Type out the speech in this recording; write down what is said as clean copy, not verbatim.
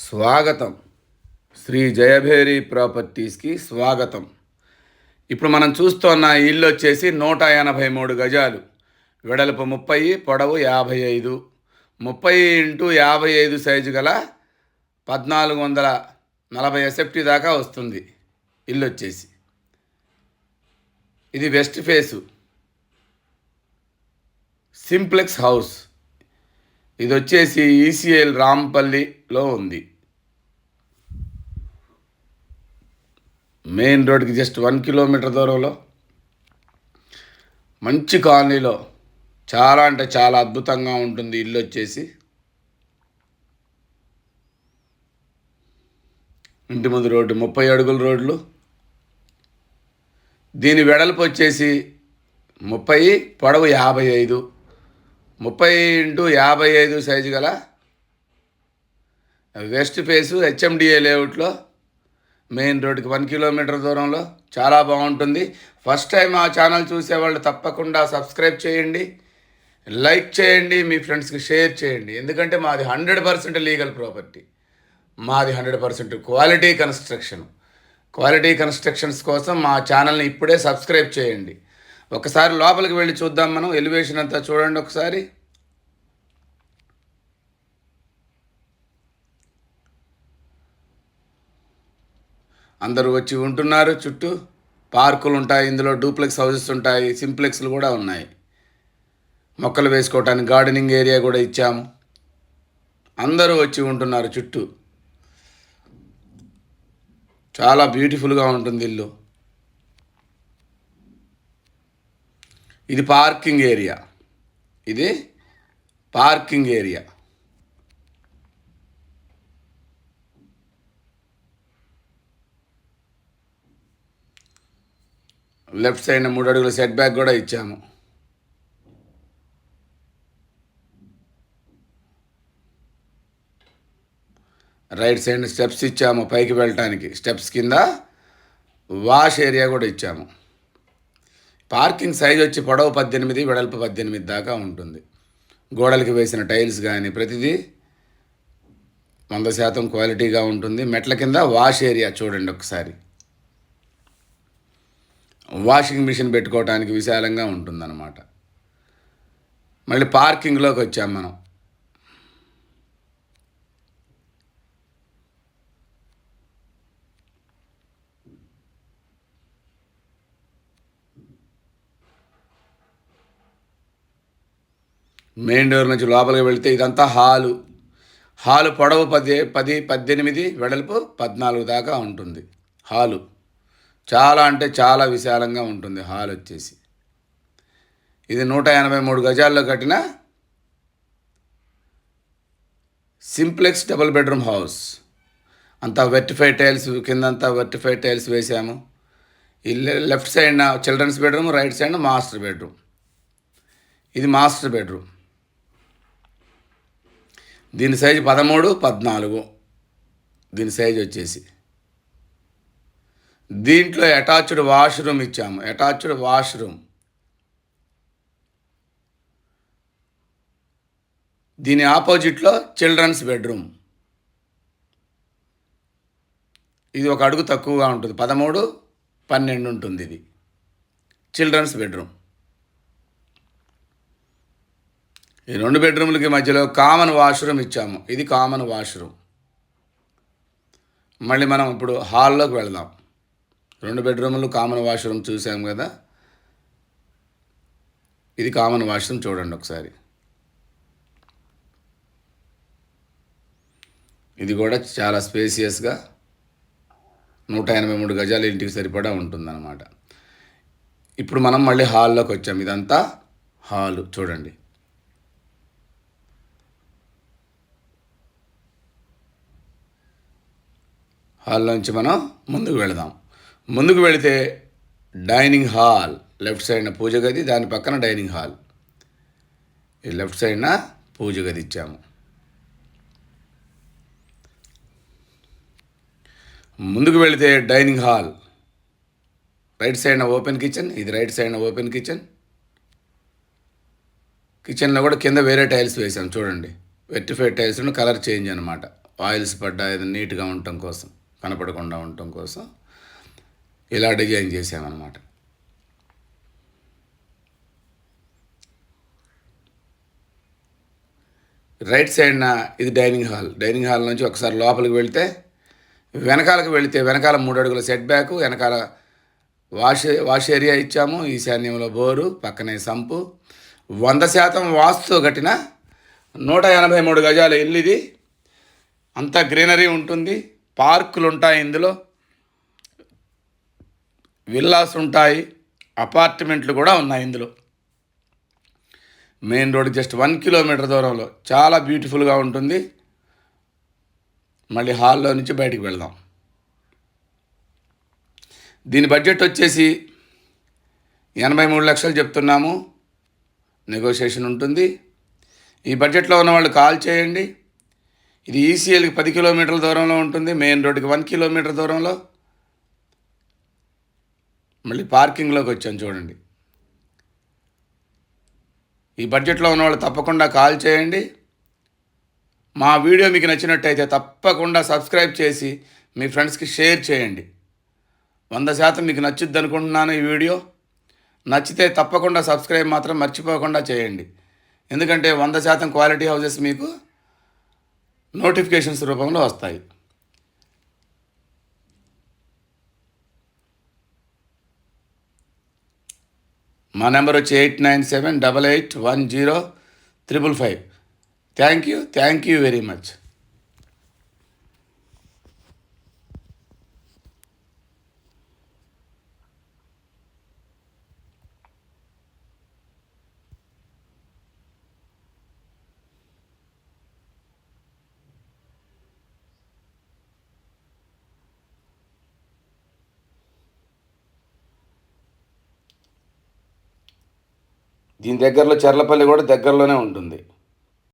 స్వాగతం. శ్రీ జయభేరి ప్రాపర్టీస్కి స్వాగతం. ఇప్పుడు మనం చూస్తున్న ఇల్లు వచ్చేసి 183 గజాలు, వెడల్పు 30, పొడవు 55, 30x55 సైజు గల 1440 ఎస్ఎఫ్టీ దాకా వస్తుంది ఇల్లు వచ్చేసి. ఇది వెస్ట్ ఫేసు సింప్లెక్స్ హౌస్. ఇది వచ్చేసి ఈసీఎల్ రాంపల్లిలో ఉంది. మెయిన్ రోడ్కి జస్ట్ 1 కిలోమీటర్ దూరంలో మంచి కాలనీలో చాలా అంటే చాలా అద్భుతంగా ఉంటుంది ఇల్లు వచ్చేసి. ఇంటి ముందు రోడ్డు 30 అడుగుల రోడ్లు. దీని వెడల్పు వచ్చేసి 30, పొడవు 55, 30x55 సైజు గల వెస్ట్ ఫేసు హెచ్ఎండిఏ లేఅవుట్లో మెయిన్ రోడ్డుకి 1 కిలోమీటర్ దూరంలో చాలా బాగుంటుంది. ఫస్ట్ టైం ఆ ఛానల్ చూసేవాళ్ళు తప్పకుండా సబ్స్క్రైబ్ చేయండి, లైక్ చేయండి, మీ ఫ్రెండ్స్కి షేర్ చేయండి. ఎందుకంటే మాది 100% లీగల్ ప్రాపర్టీ, మాది 100% క్వాలిటీ కన్స్ట్రక్షన్. క్వాలిటీ కన్స్ట్రక్షన్స్ కోసం మా ఛానల్ని ఇప్పుడే సబ్స్క్రైబ్ చేయండి. ఒకసారి లోపలికి వెళ్ళి చూద్దాం. మనం ఎలివేషన్ అంతా చూడండి ఒకసారి. అందరూ వచ్చి ఉంటున్నారు. చుట్టూ పార్కులు ఉంటాయి, ఇందులో డూప్లెక్స్ హౌసెస్ ఉంటాయి, సింప్లెక్స్లు కూడా ఉన్నాయి. మొక్కలు వేసుకోవటానికి గార్డెనింగ్ ఏరియా కూడా ఇచ్చాము. అందరూ వచ్చి ఉంటున్నారు చుట్టూ. చాలా బ్యూటిఫుల్గా ఉంటుంది ఇల్లు. ఇది పార్కింగ్ ఏరియా. ఇది పార్కింగ్ ఏరియా. లెఫ్ట్ సైడ్ 3 అడుగుల సెట్ బ్యాక్ కూడా ఇచ్చాము. రైట్ సైడ్ స్టెప్స్ ఇచ్చాము పైకి వెళ్ళటానికి. స్టెప్స్ కింద వాష్ ఏరియా కూడా ఇచ్చాము. పార్కింగ్ సైజ్ వచ్చి పొడవు 18, వెడల్పు 18 దాకా ఉంటుంది. గోడలకి వేసిన టైల్స్ కానీ ప్రతిదీ 100% క్వాలిటీగా ఉంటుంది. మెట్ల కింద వాష్ ఏరియా చూడండి ఒకసారి. వాషింగ్ మిషన్ పెట్టుకోవడానికి విశాలంగా ఉంటుందన్నమాట. మళ్ళీ పార్కింగ్లోకి వచ్చాం మనం. మెయిన్ డోర్ నుంచి లోపలికి వెళితే ఇదంతా హాలు. పొడవు 10, 18, వెడల్పు 14 దాకా ఉంటుంది. హాలు చాలా అంటే చాలా విశాలంగా ఉంటుంది. హాల్ వచ్చేసి ఇది 183 గజాల్లో కట్టిన సింప్లెక్స్ డబుల్ బెడ్రూమ్ హౌస్. అంతా వెర్టిఫై టైల్స్, కిందంతా వెర్టిఫై టైల్స్ వేసాము. ఈ left side children's bedroom, right side master bedroom. ఇది మాస్టర్ బెడ్రూమ్. దీని సైజు 13, 14 దీని సైజు వచ్చేసి. దీంట్లో అటాచ్డ్ వాష్రూమ్ ఇచ్చాము. Attached washroom. దీని ఆపోజిట్లో చిల్డ్రన్స్ బెడ్రూమ్. ఇది 1 అడుగు తక్కువగా ఉంటుంది, 13, 12 ఉంటుంది. ఇది చిల్డ్రన్స్ బెడ్రూమ్. ఈ 2 బెడ్రూమ్లకి మధ్యలో కామన్ వాష్రూమ్ ఇచ్చాము. ఇది కామన్ వాష్రూమ్. మళ్ళీ మనం ఇప్పుడు హాల్లోకి వెళదాం. 2 బెడ్రూమ్లు, కామన్ వాష్రూమ్ చూసాం కదా. ఇది కామన్ వాష్రూమ్ చూడండి ఒకసారి. ఇది కూడా చాలా స్పేసియస్గా 183 గజాలు ఇంటికి సరిపడా ఉంటుందన్నమాట. ఇప్పుడు మనం మళ్ళీ హాల్లోకి వచ్చాం. ఇదంతా హాలు చూడండి. హాల్ నుంచి మనం ముందుకు వెళదాం. ముందుకు వెళితే డైనింగ్ హాల్. లెఫ్ట్ సైడ్న పూజ గది, దాని పక్కన డైనింగ్ హాల్. ఈ లెఫ్ట్ సైడ్న పూజ గది ఇచ్చాము. ముందుకు వెళితే డైనింగ్ హాల్. రైట్ సైడ్న ఓపెన్ కిచెన్. ఇది రైట్ సైడ్న ఓపెన్ కిచెన్. కిచెన్లో కూడా కింద వేరే టైల్స్ వేసాం చూడండి. వెర్టిఫైడ్ టైల్స్ కలర్ చేంజ్ అనమాట. ఆయిల్స్ పడ్డా ఇది నీట్గా ఉండటం కోసం, కనపడకుండా ఉండటం కోసం ఇలా డిజైన్ చేసామన్నమాట. రైట్ సైడ్న ఇది డైనింగ్ హాల్. డైనింగ్ హాల్ నుంచి ఒకసారి లోపలికి వెళితే వెనకాల 3 అడుగుల సెట్ బ్యాక్, వెనకాల వాష్ ఏరియా ఇచ్చాము. ఈశాన్యంలో బోరు, పక్కనే సంపు. 100% వాస్తుతో కట్టిన 183 గజాల ఇల్లు ఇది. అంతా గ్రీనరీ ఉంటుంది, పార్కులు ఉంటాయి, ఇందులో విల్లాస్ ఉంటాయి, అపార్ట్మెంట్లు కూడా ఉన్నాయి ఇందులో. మెయిన్ రోడ్ జస్ట్ 1 కిలోమీటర్ దూరంలో చాలా బ్యూటిఫుల్గా ఉంటుంది. మళ్ళీ హాల్లో నుంచి బయటికి వెళ్దాం. దీని బడ్జెట్ వచ్చేసి 83 లక్షలు చెప్తున్నాము, నెగోషియేషన్ ఉంటుంది. ఈ బడ్జెట్లో ఉన్న వాళ్ళు కాల్ చేయండి. ఇది ఈసీఎల్కి 10 కిలోమీటర్ల దూరంలో ఉంటుంది, మెయిన్ రోడ్కి 1 కిలోమీటర్ దూరంలో. మళ్ళీ పార్కింగ్లోకి వచ్చాను చూడండి. ఈ బడ్జెట్లో ఉన్నవాళ్ళు తప్పకుండా కాల్ చేయండి. మా వీడియో మీకు నచ్చినట్టయితే తప్పకుండా సబ్స్క్రైబ్ చేసి మీ ఫ్రెండ్స్కి షేర్ చేయండి. 100% మీకు నచ్చుద్ది అనుకుంటున్నాను ఈ వీడియో. నచ్చితే తప్పకుండా సబ్స్క్రైబ్ మాత్రం మర్చిపోకుండా చేయండి. ఎందుకంటే 100% క్వాలిటీ హౌసెస్ మీకు నోటిఫికేషన్స్ రూపంలో వస్తాయి. మా నెంబర్ వచ్చి 8978810555. Thank you very much. దీని దగ్గరలో చర్లపల్లి కూడా దగ్గరలోనే ఉంటుంది.